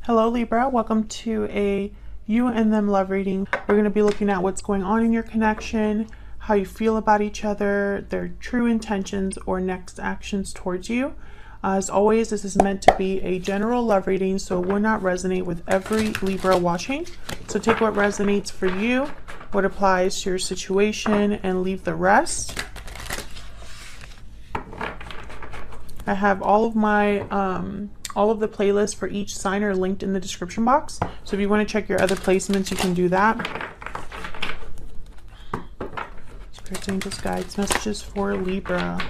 Hello Libra, welcome to a you and them love reading. We're going to be looking at what's going on in your connection, how you feel about each other, their true intentions or next actions towards you. As always, this is meant to be a general love reading, so it will not resonate with every Libra watching. So take what resonates for you, what applies to your situation, and leave the rest. I have all of the playlists for each sign are linked in the description box. So if you want to check your other placements, you can do that. Spirits, angels, guides, messages for Libra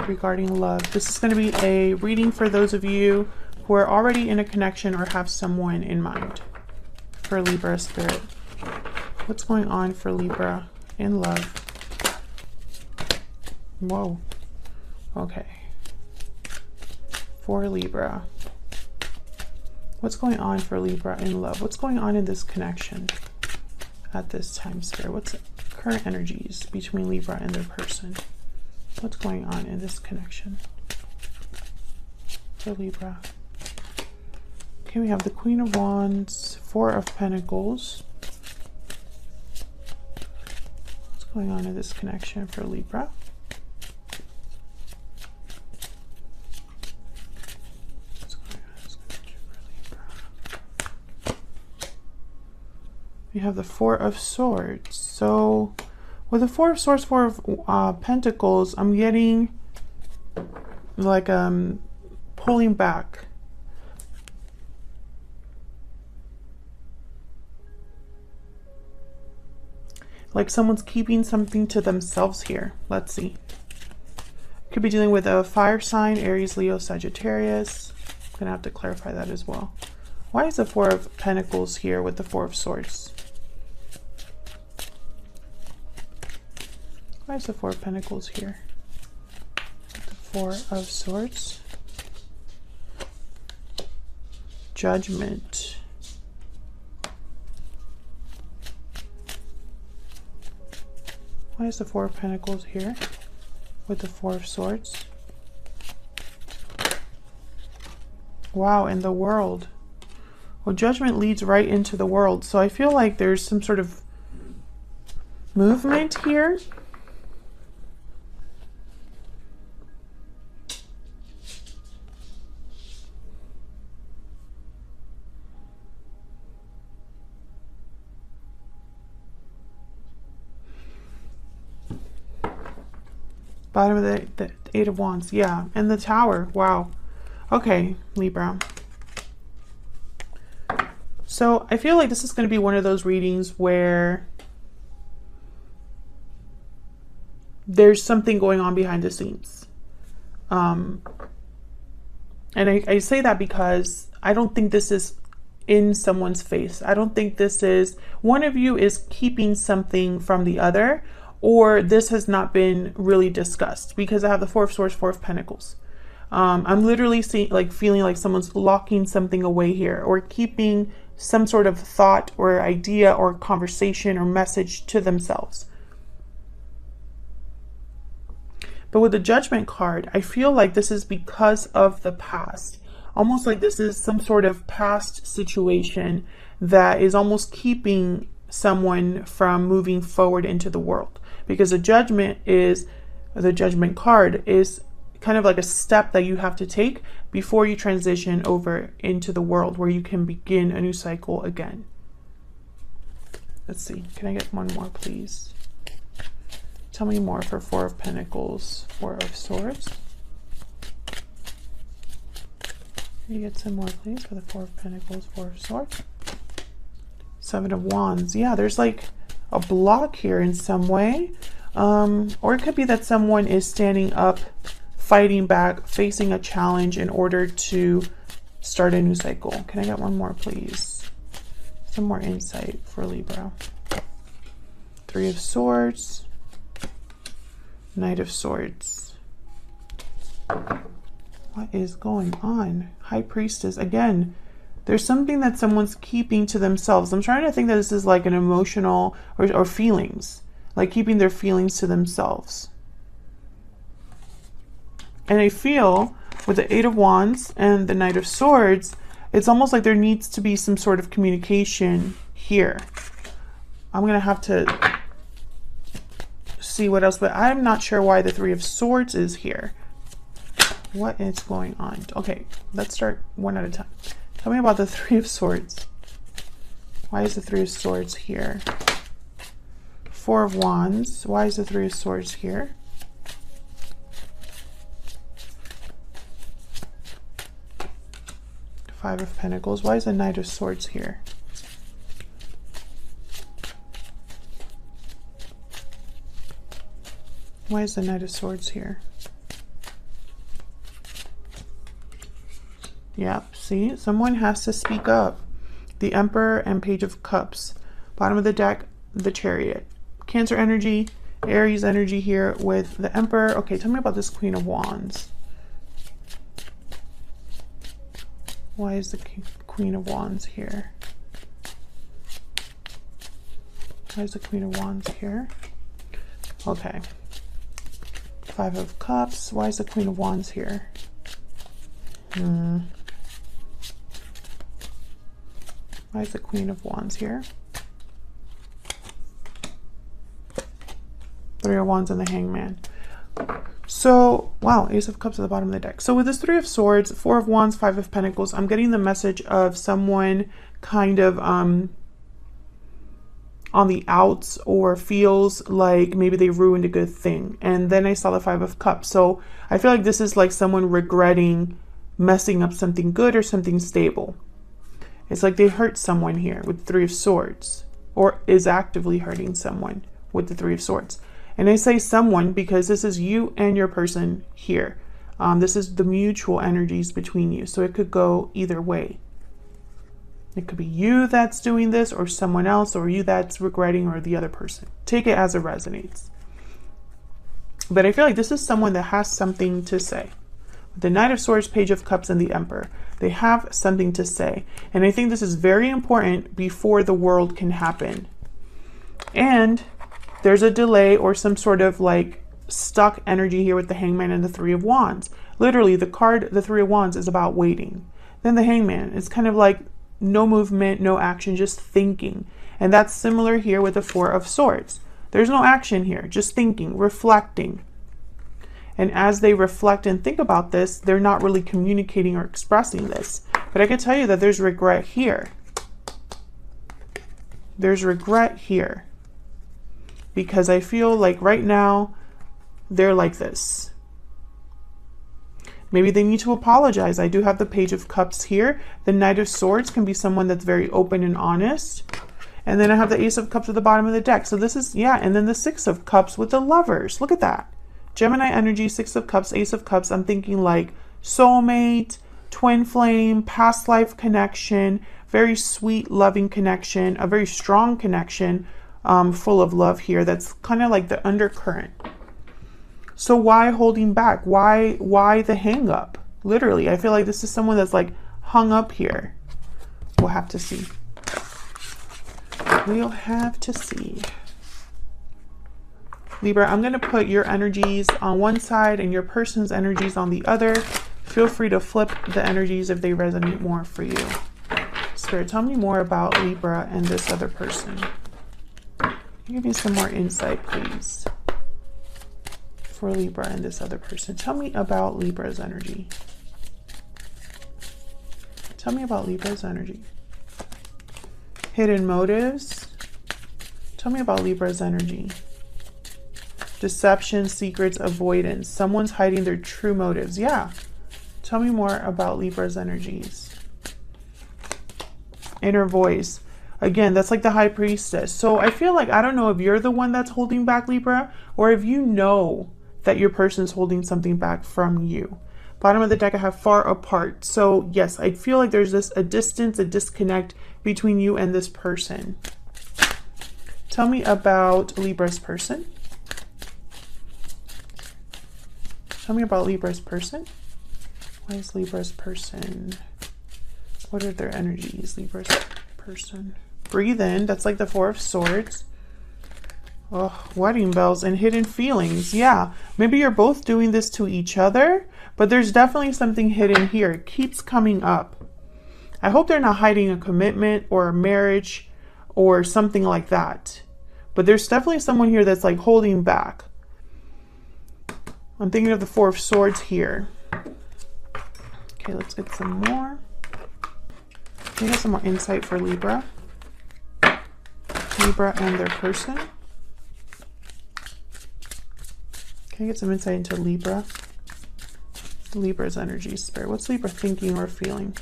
regarding love. This is going to be a reading for those of you who are already in a connection or have someone in mind. For Libra spirit, what's going on for Libra in love? Whoa. Okay. For Libra, what's going on for Libra in love? What's going on in this connection at this time, Spirit? What's current energies between Libra and their person? What's going on in this connection for Libra? Okay, we have the Queen of Wands, Four of Pentacles. What's going on in this connection for Libra? We have the Four of Swords. So with the Four of Swords, Four of Pentacles, I'm getting like pulling back. Like someone's keeping something to themselves here. Let's see. Could be dealing with a fire sign, Aries, Leo, Sagittarius. I'm gonna have to clarify that as well. Why is the Four of Pentacles here with the Four of Swords? Why is the Four of Pentacles here? The Four of Swords. Judgment. Why is the Four of Pentacles here with the Four of Swords? Wow, and the World. Well, Judgment leads right into the World. So I feel like there's some sort of movement here. Bottom of the Eight of Wands. Yeah, and the Tower. Wow. Okay, Libra. So I feel like this is going to be one of those readings where there's something going on behind the scenes. And I say that because I don't think this is in someone's face. I don't think this is, one of you is keeping something from the other, or this has not been really discussed, because I have the Four of Swords, Four of Pentacles. I'm literally feeling like someone's locking something away here, or keeping some sort of thought or idea or conversation or message to themselves. But with the Judgment card, I feel like this is because of the past. Almost like this is some sort of past situation that is almost keeping someone from moving forward into the world. Because the Judgment card is kind of like a step that you have to take before you transition over into the world, where you can begin a new cycle again. Let's see. Can I get one more, please? Tell me more for Four of Pentacles, Four of Swords. Can you get some more, please, for the Four of Pentacles, Four of Swords? Seven of Wands. Yeah, there's like a block here in some way. Or it could be that someone is standing up, fighting back, facing a challenge in order to start a new cycle. Can I get one more, please? Some more insight for Libra. Three of Swords. Knight of Swords. What is going on? High Priestess. Again, there's something that someone's keeping to themselves. I'm trying to think that this is like an emotional or feelings. Like keeping their feelings to themselves. And I feel with the Eight of Wands and the Knight of Swords, It's almost like there needs to be some sort of communication here. I'm going to have to see what else, but I'm not sure why the Three of Swords is here. What is going on? Okay, let's start one at a time. Tell me about the Three of Swords. Why is the Three of Swords here? Four of Wands. Why is the Three of Swords here? Five of Pentacles. Why is the Knight of Swords here? Why is the Knight of Swords here? Yep, see, someone has to speak up. The Emperor and Page of Cups. Bottom of the deck, the Chariot. Cancer energy, Aries energy here with the Emperor. Okay, tell me about this Queen of Wands. Why is the Queen of Wands here? Why is the Queen of Wands here? Okay. Five of Cups. Why is the Queen of Wands here? Why is the Queen of Wands here? Three of Wands and the Hangman. So, wow, Ace of Cups at the bottom of the deck. So with this Three of Swords, Four of Wands, Five of Pentacles, I'm getting the message of someone kind of on the outs, or feels like maybe they ruined a good thing. And then I saw the Five of Cups. So I feel like this is like someone regretting messing up something good or something stable. It's like they hurt someone here with the Three of Swords, or is actively hurting someone with the Three of Swords. And I say someone because this is you and your person here. This is the mutual energies between you. So it could go either way. It could be you that's doing this, or someone else, or you that's regretting, or the other person. Take it as it resonates. But I feel like this is someone that has something to say. The Knight of Swords, Page of Cups, and the Emperor. They have something to say. And I think this is very important before the world can happen. And there's a delay or some sort of like stuck energy here with the Hangman and the Three of Wands. Literally, the card, the Three of Wands, is about waiting. Then the Hangman is kind of like no movement, no action, just thinking. And that's similar here with the Four of Swords. There's no action here, just thinking, reflecting. And as they reflect and think about this, they're not really communicating or expressing this. But I can tell you that there's regret here. There's regret here. Because I feel like right now, they're like this. Maybe they need to apologize. I do have the Page of Cups here. The Knight of Swords can be someone that's very open and honest. And then I have the Ace of Cups at the bottom of the deck. So this is, yeah, and then the Six of Cups with the Lovers. Look at that. Gemini energy, Six of Cups, Ace of Cups. I'm thinking like soulmate, twin flame, past life connection, very sweet, loving connection, a very strong connection, full of love here. That's kind of like the undercurrent. So why holding back? Why the hang up? Literally, I feel like this is someone that's like hung up here. We'll have to see. We'll have to see. Libra, I'm going to put your energies on one side and your person's energies on the other. Feel free to flip the energies if they resonate more for you. Spirit, tell me more about Libra and this other person. Give me some more insight, please, for Libra and this other person. Tell me about Libra's energy. Tell me about Libra's energy. Hidden motives. Tell me about Libra's energy. Deception, secrets, avoidance. Someone's hiding their true motives. Yeah. Tell me more about Libra's energies. Inner voice. Again, that's like the High Priestess. So I feel like, I don't know if you're the one that's holding back, Libra, or if you know that your person's holding something back from you. Bottom of the deck, I have far apart. So yes, I feel like there's a distance, a disconnect between you and this person. Tell me about Libra's person. Tell me about Libra's person. Why is Libra's person? What are their energies? Libra's person. Breathe in. That's like the Four of Swords. Oh, wedding bells and hidden feelings. Yeah, maybe you're both doing this to each other, but there's definitely something hidden here. It keeps coming up. I hope they're not hiding a commitment or a marriage or something like that. But there's definitely someone here that's like holding back. I'm thinking of the Four of Swords here. Okay, let's get some more. Can we get some more insight for Libra? Libra and their person. Can I get some insight into Libra? Libra's energy, spirit. What's Libra thinking or feeling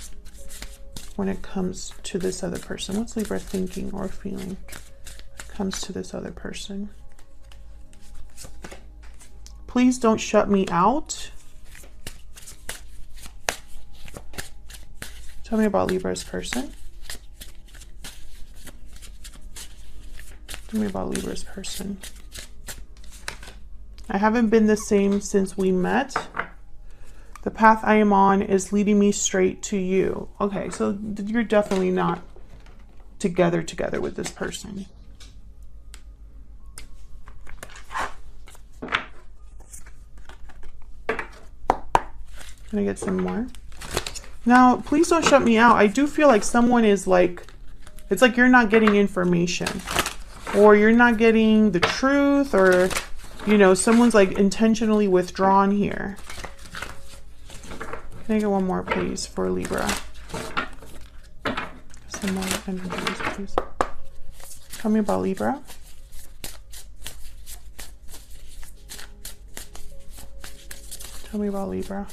when it comes to this other person? What's Libra thinking or feeling when it comes to this other person? Please don't shut me out. Tell me about Libra's person. Tell me about Libra's person. I haven't been the same since we met. The path I am on is leading me straight to you. Okay, so you're definitely not together with this person. Can I get some more? Now, please don't shut me out. I do feel like someone is like, it's like you're not getting information, or you're not getting the truth, or, you know, someone's like intentionally withdrawn here. Can I get one more, please, for Libra? Some more energies, please. Tell me about Libra. Tell me about Libra.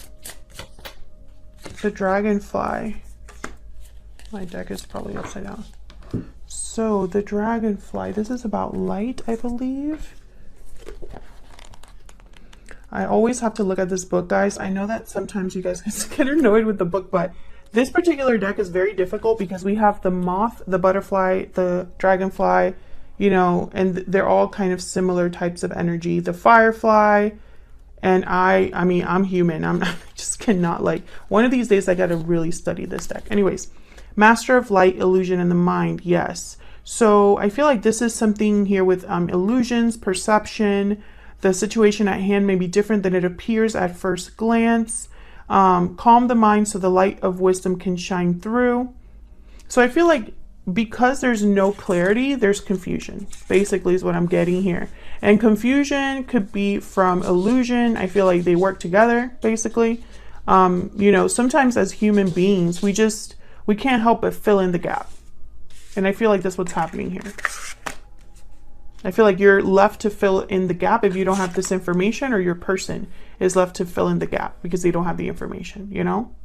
The dragonfly. My deck is probably upside down. So the dragonfly, this is about light, I believe. I always have to look at this book, guys. I know that sometimes you guys get annoyed with the book, but this particular deck is very difficult because we have the moth, the butterfly, the dragonfly, you know, and they're all kind of similar types of energy. The firefly, and I mean, I'm human. I just cannot, like, one of these days I got to really study this deck. Anyways, Master of Light, Illusion, and the Mind. Yes. So I feel like this is something here with illusions, perception. The situation at hand may be different than it appears at first glance. Calm the mind so the light of wisdom can shine through. So I feel like because there's no clarity, there's confusion, basically is what I'm getting here. And confusion could be from illusion. I feel like they work together, basically. You know, sometimes as human beings, we can't help but fill in the gap. And I feel like that's what's happening here. I feel like you're left to fill in the gap if you don't have this information, or your person is left to fill in the gap because they don't have the information, you know?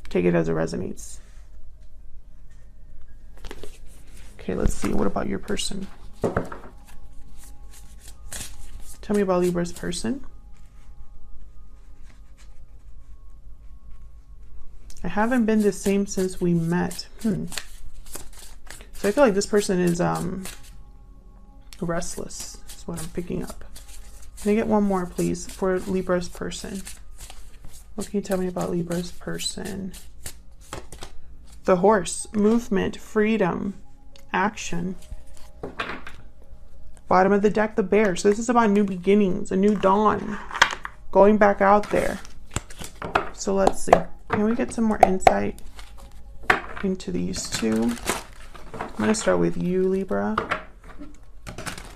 Take it as it resonates. Okay, let's see. What about your person? Tell me about Libra's person. I haven't been the same since we met. So I feel like this person is restless. That's what I'm picking up. Can I get one more, please, for Libra's person? What can you tell me about Libra's person? The Horse. Movement, freedom, action. Bottom of the deck, the Bear. So this is about new beginnings, a new dawn, going back out there. So let's see. Can we get some more insight into these two? I'm going to start with you, Libra.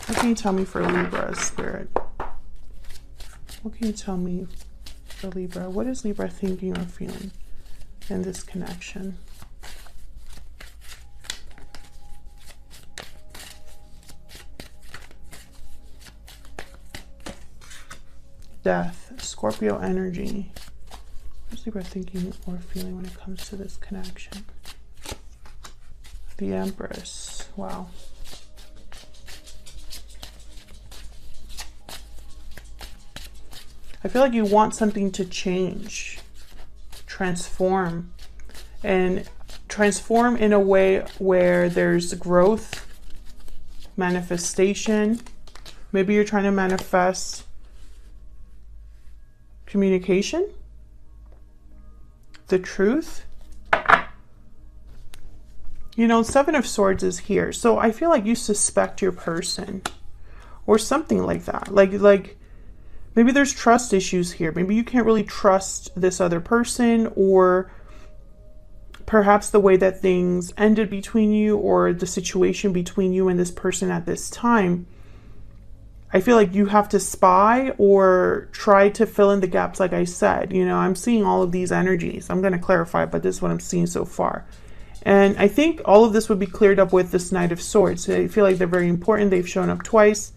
What can you tell me for Libra, Spirit? What can you tell me for Libra? What is Libra thinking or feeling in this connection? Death, Scorpio energy. What's Libra thinking or feeling when it comes to this connection? The Empress. Wow. I feel like you want something to change, transform, and transform in a way where there's growth, manifestation. Maybe you're trying to manifest communication, the truth. You know, Seven of Swords is here. So I feel like you suspect your person or something like that. Like maybe there's trust issues here. Maybe you can't really trust this other person, or perhaps the way that things ended between you, or the situation between you and this person at this time, I feel like you have to spy or try to fill in the gaps. Like I said, you know, I'm seeing all of these energies. I'm going to clarify, but this is what I'm seeing so far. And I think all of this would be cleared up with this Knight of Swords. I feel like they're very important. They've shown up twice.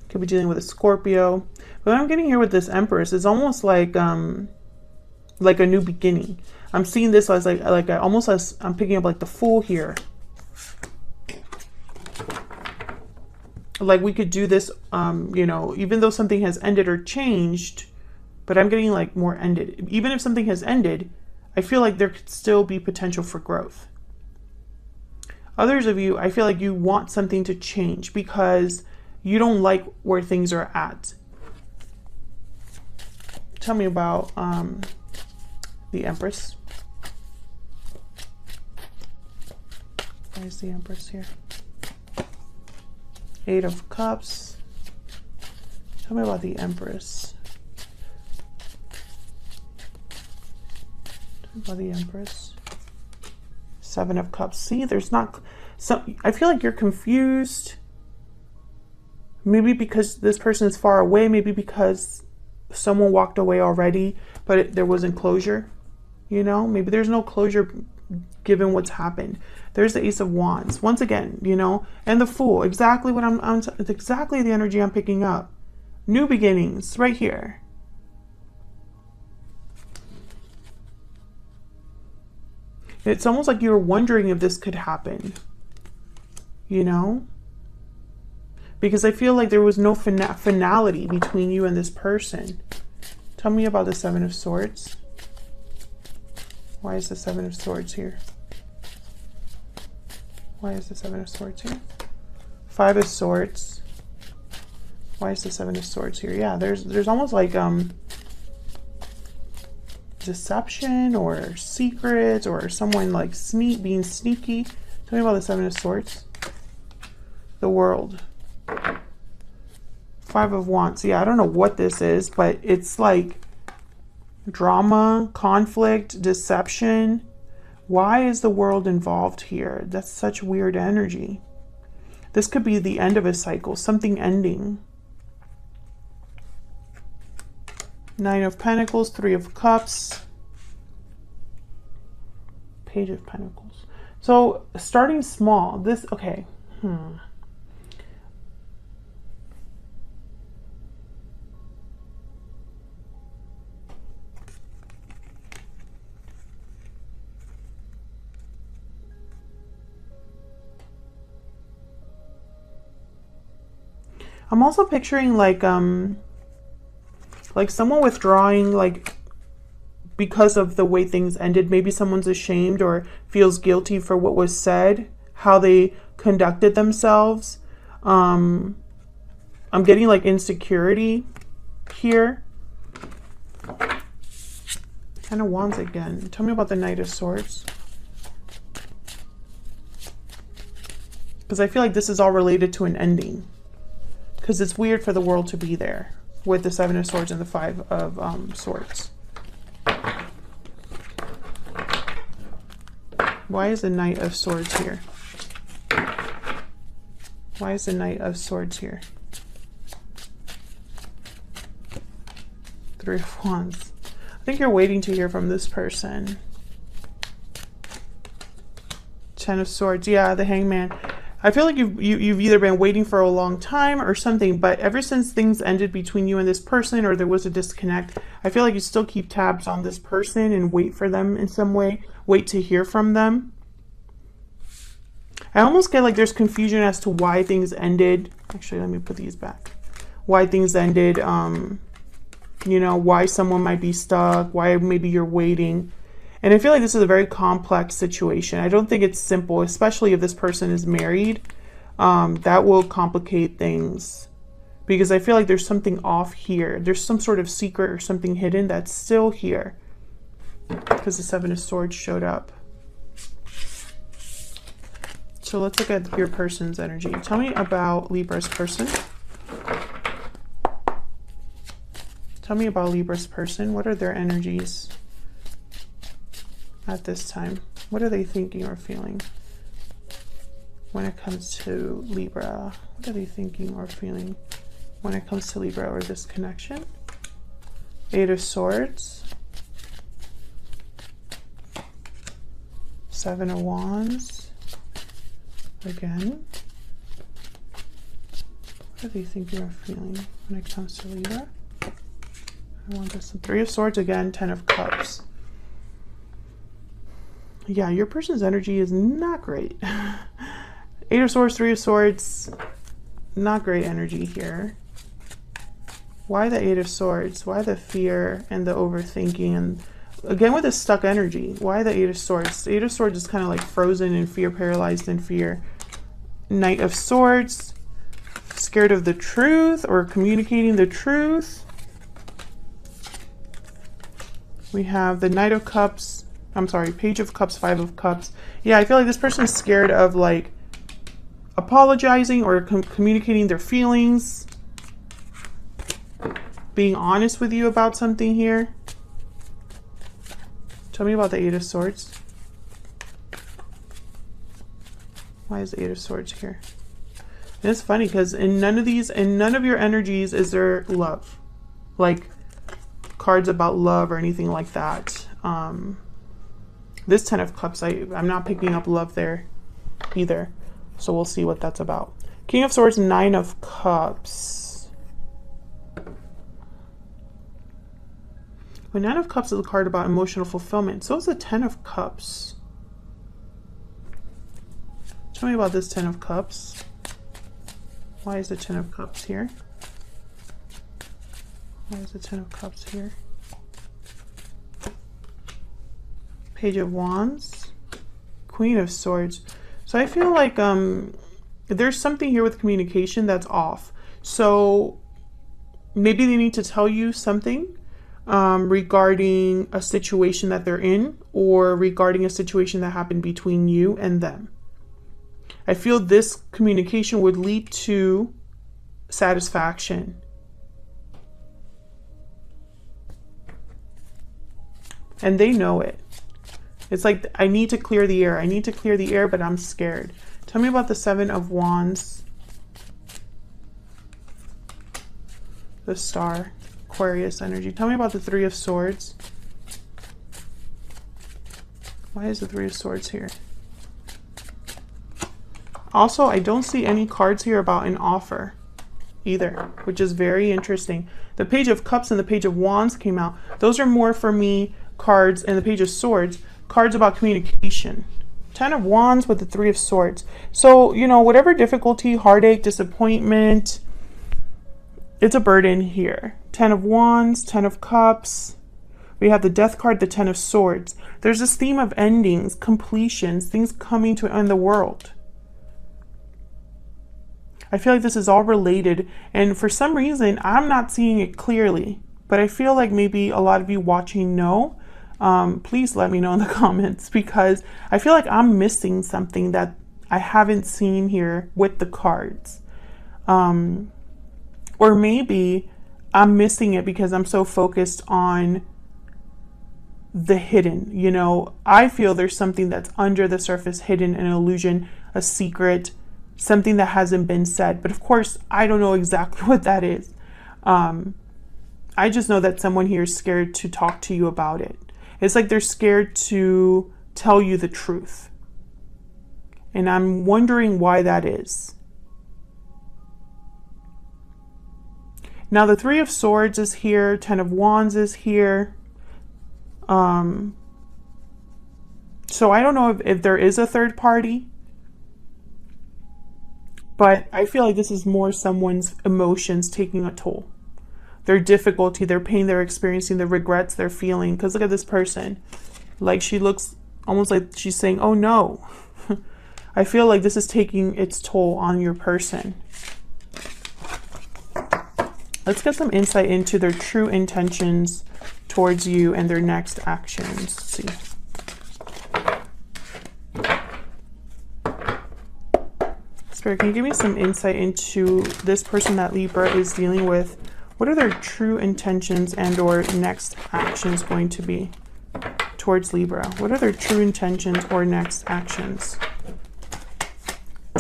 Could be dealing with a Scorpio. But what I'm getting here with this Empress is almost like a new beginning. I'm seeing this as almost as I'm picking up like the Fool here. Like we could do this, you know, even though something has ended or changed, but I'm getting like more ended. Even if something has ended, I feel like there could still be potential for growth. Others of you, I feel like you want something to change because you don't like where things are at. Tell me about the Empress. Why is the Empress here? Eight of Cups. Tell me about the Empress. Tell me about the Empress. Seven of Cups. See, there's not some. I feel like you're confused. Maybe because this person is far away. Maybe because someone walked away already, but there wasn't closure. You know, maybe there's no closure given what's happened. There's the Ace of Wands once again, you know, and the Fool. Exactly what it's exactly the energy I'm picking up. New beginnings right here. It's almost like you were wondering if this could happen, you know, because I feel like there was no finality between you and this person. Tell me about the Seven of Swords. Why is the Seven of Swords here? Why is the Seven of Swords here? Five of Swords. Why is the Seven of Swords here? Yeah, there's almost like deception or secrets or someone like being sneaky. Tell me about the Seven of Swords. The World. Five of Wands. Yeah, I don't know what this is, but it's like drama, conflict, deception. Why is the World involved here? That's such weird energy. This could be the end of a cycle, something ending. Nine of Pentacles, Three of Cups, Page of Pentacles. So starting small, this, okay. I'm also picturing like someone withdrawing, like because of the way things ended. Maybe someone's ashamed or feels guilty for what was said, how they conducted themselves. I'm getting like insecurity here. Ten of Wands again. Tell me about the Knight of Swords. Because I feel like this is all related to an ending. Because it's weird for the World to be there with the Seven of Swords and the Five of Swords. Why is the Knight of Swords here? Why is the Knight of Swords here? Three of Wands. I think you're waiting to hear from this person. Ten of Swords. Yeah, the Hangman. I feel like you've either been waiting for a long time or something, but ever since things ended between you and this person, or there was a disconnect, I feel like you still keep tabs on this person and wait for them in some way, wait to hear from them. I almost get like there's confusion as to why things ended. Actually, let me put these back. Why things ended, you know, why someone might be stuck, why maybe you're waiting. And I feel like this is a very complex situation. I don't think it's simple, especially if this person is married. That will complicate things because I feel like there's something off here. There's some sort of secret or something hidden that's still here because the Seven of Swords showed up. So let's look at your person's energy. Tell me about Libra's person. Tell me about Libra's person. What are their energies at this time? What are they thinking or feeling when it comes to Libra? What are they thinking or feeling when it comes to Libra or this connection? Eight of Swords. Seven of Wands. Again. What are they thinking or feeling when it comes to Libra? I want this. Three of Swords again. 10 of Cups. Yeah, your person's energy is not great. Eight of Swords, Three of Swords. Not great energy here. Why the Eight of Swords? Why the fear and the overthinking? And again, with the stuck energy. Why the Eight of Swords? The Eight of Swords is kind of like frozen in fear, paralyzed in fear. Knight of Swords. Scared of the truth or communicating the truth. We have the Knight of Cups. I'm sorry, Page of Cups, Five of Cups. Yeah, I feel like this person's scared of like apologizing or communicating their feelings. Being honest with you about something here. Tell me about the Eight of Swords. Why is the Eight of Swords here? And it's funny because in none of your energies is there love. Like cards about love or anything like that. This 10 of Cups, I'm not picking up love there either. So we'll see what that's about. King of Swords, Nine of Cups. The Nine of Cups is a card about emotional fulfillment. So is the 10 of Cups. Tell me about this 10 of Cups. Why is the 10 of Cups here? Why is the 10 of Cups here? Page of Wands. Queen of Swords. So I feel like there's something here with communication that's off. So maybe they need to tell you something regarding a situation that they're in or regarding a situation that happened between you and them. I feel this communication would lead to satisfaction. And they know it. It's like, I need to clear the air. I need to clear the air, but I'm scared. Tell me about the Seven of Wands. The Star. Aquarius energy. Tell me about the Three of Swords. Why is the Three of Swords here? Also, I don't see any cards here about an offer either, which is very interesting. The Page of Cups and the Page of Wands came out. Those are more for me cards, and the Page of Swords, cards about communication. 10 of Wands with the Three of Swords. So, you know, whatever difficulty, heartache, disappointment, it's a burden here. 10 of Wands, 10 of Cups. We have the Death card, the 10 of Swords. There's this theme of endings, completions, things coming to end the world. I feel like this is all related, and for some reason, I'm not seeing it clearly, but I feel like maybe a lot of you watching know. Please let me know in the comments, because I feel like I'm missing something that I haven't seen here with the cards. Or maybe I'm missing it because I'm so focused on the hidden. You know, I feel there's something that's under the surface, hidden, an illusion, a secret, something that hasn't been said. But of course, I don't know exactly what that is. I just know that someone here is scared to talk to you about it. It's like they're scared to tell you the truth. And I'm wondering why that is. Now the Three of Swords is here. 10 of Wands is here. So I don't know if there is a third party. But I feel like this is more someone's emotions taking a toll. Their difficulty, their pain they're experiencing, the regrets they're feeling. Because look at this person. Like, she looks almost like she's saying, oh no. I feel like this is taking its toll on your person. Let's get some insight into their true intentions towards you and their next actions. Let's see. Spirit, can you give me some insight into this person that Libra is dealing with? What are their true intentions and or next actions going to be towards Libra? What are their true intentions or next actions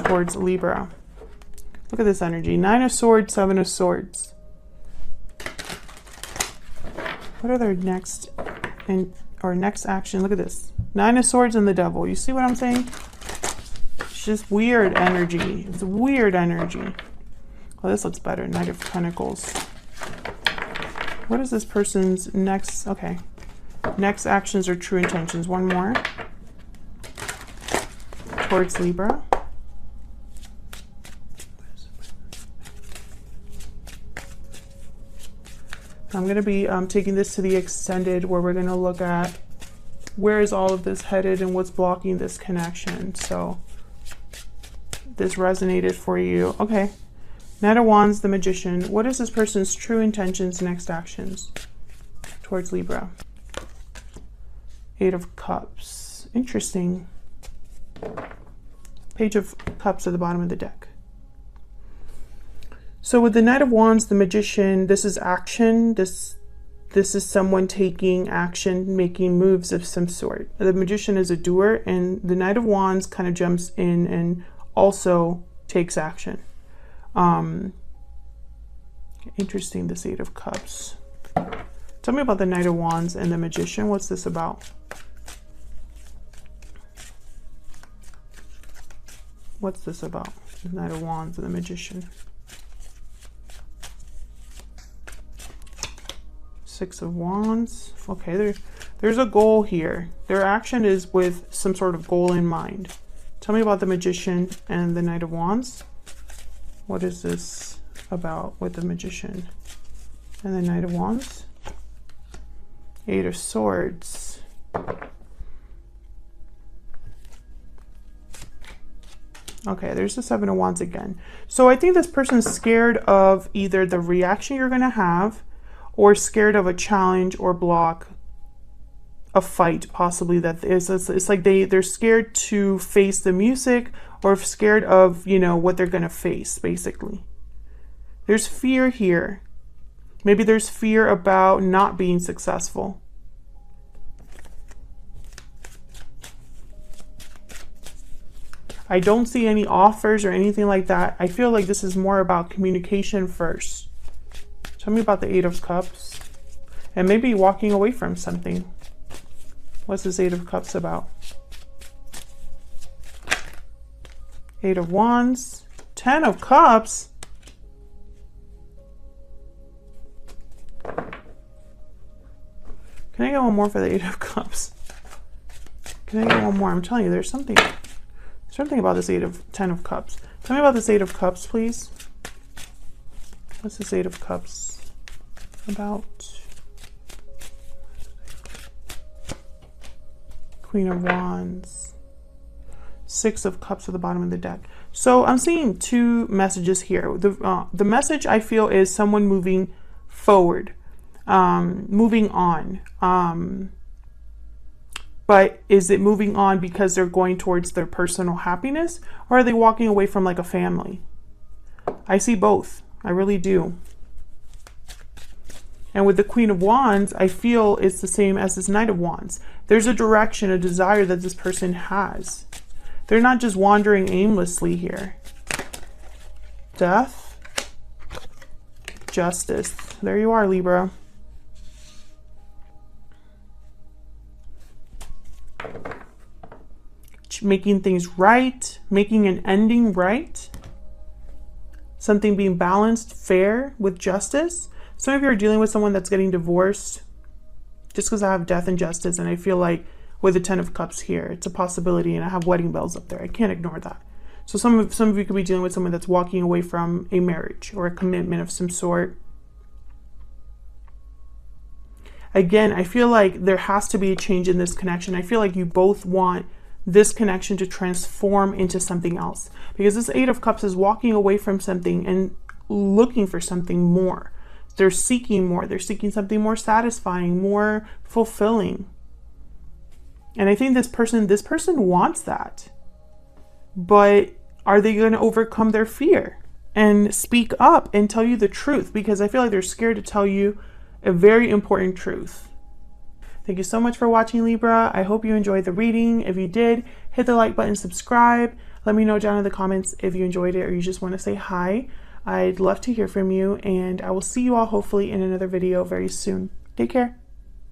towards Libra? Look at this energy. 9 of Swords, 7 of Swords. What are their next action? Look at this. 9 of Swords and the Devil. You see what I'm saying? It's just weird energy. It's weird energy. Oh, this looks better. Knight of Pentacles. What is this person's next? Okay. Next actions or true intentions. One more. Towards Libra. I'm going to be taking this to the extended, where we're going to look at where is all of this headed and what's blocking this connection. So this resonated for you. Okay. Knight of Wands, the Magician. What is this person's true intentions, next actions towards Libra? 8 of Cups. Interesting. Page of Cups at the bottom of the deck. So with the Knight of Wands, the Magician, this is action. This is someone taking action, making moves of some sort. The Magician is a doer, and the Knight of Wands kind of jumps in and also takes action. Interesting, this 8 of Cups. Tell me about the Knight of Wands and the Magician. What's this about? What's this about? The Knight of Wands and the Magician. 6 of Wands. Okay, there's a goal here. Their action is with some sort of goal in mind. Tell me about the Magician and the Knight of Wands. What is this about with the Magician and the Knight of Wands? 8 of Swords. Okay, there's the 7 of Wands again. So I think this person's scared of either the reaction you're going to have, or scared of a challenge or block, a fight possibly that is. It's like they're scared to face the music, or scared of, you know, what they're going to face, basically. There's fear here. Maybe there's fear about not being successful. I don't see any offers or anything like that. I feel like this is more about communication first. Tell me about the 8 of Cups. And maybe walking away from something. What's this 8 of Cups about? 8 of Wands. 10 of Cups. Can I get one more for the 8 of Cups? Can I get one more? I'm telling you, there's something about this 10 of Cups. Tell me about this 8 of Cups, please. What's this 8 of Cups about? Queen of Wands. 6 of Cups at the bottom of the deck. So I'm seeing two messages here. The message I feel is someone moving forward, moving on. But is it moving on because they're going towards their personal happiness, or are they walking away from like a family? I see both. I really do. And with the Queen of Wands, I feel it's the same as this Knight of Wands. There's a direction, a desire that this person has. They're not just wandering aimlessly here. Death. Justice. There you are, Libra. Making things right. Making an ending right. Something being balanced, fair, with justice. Some of you are dealing with someone that's getting divorced. Just because I have death and justice, and I feel like with the 10 of Cups here, it's a possibility, and I have wedding bells up there. I can't ignore that. So some of you could be dealing with someone that's walking away from a marriage or a commitment of some sort. Again, I feel like there has to be a change in this connection. I feel like you both want this connection to transform into something else, because this 8 of Cups is walking away from something and looking for something more. They're seeking more. They're seeking something more satisfying, more fulfilling. And I think this person wants that. But are they going to overcome their fear? and speak up and tell you the truth, because I feel like they're scared to tell you a very important truth. Thank you so much for watching, Libra. I hope you enjoyed the reading. If you did, hit the like button, subscribe. Let me know down in the comments if you enjoyed it or you just want to say hi. I'd love to hear from you, and I will see you all hopefully in another video very soon. Take care.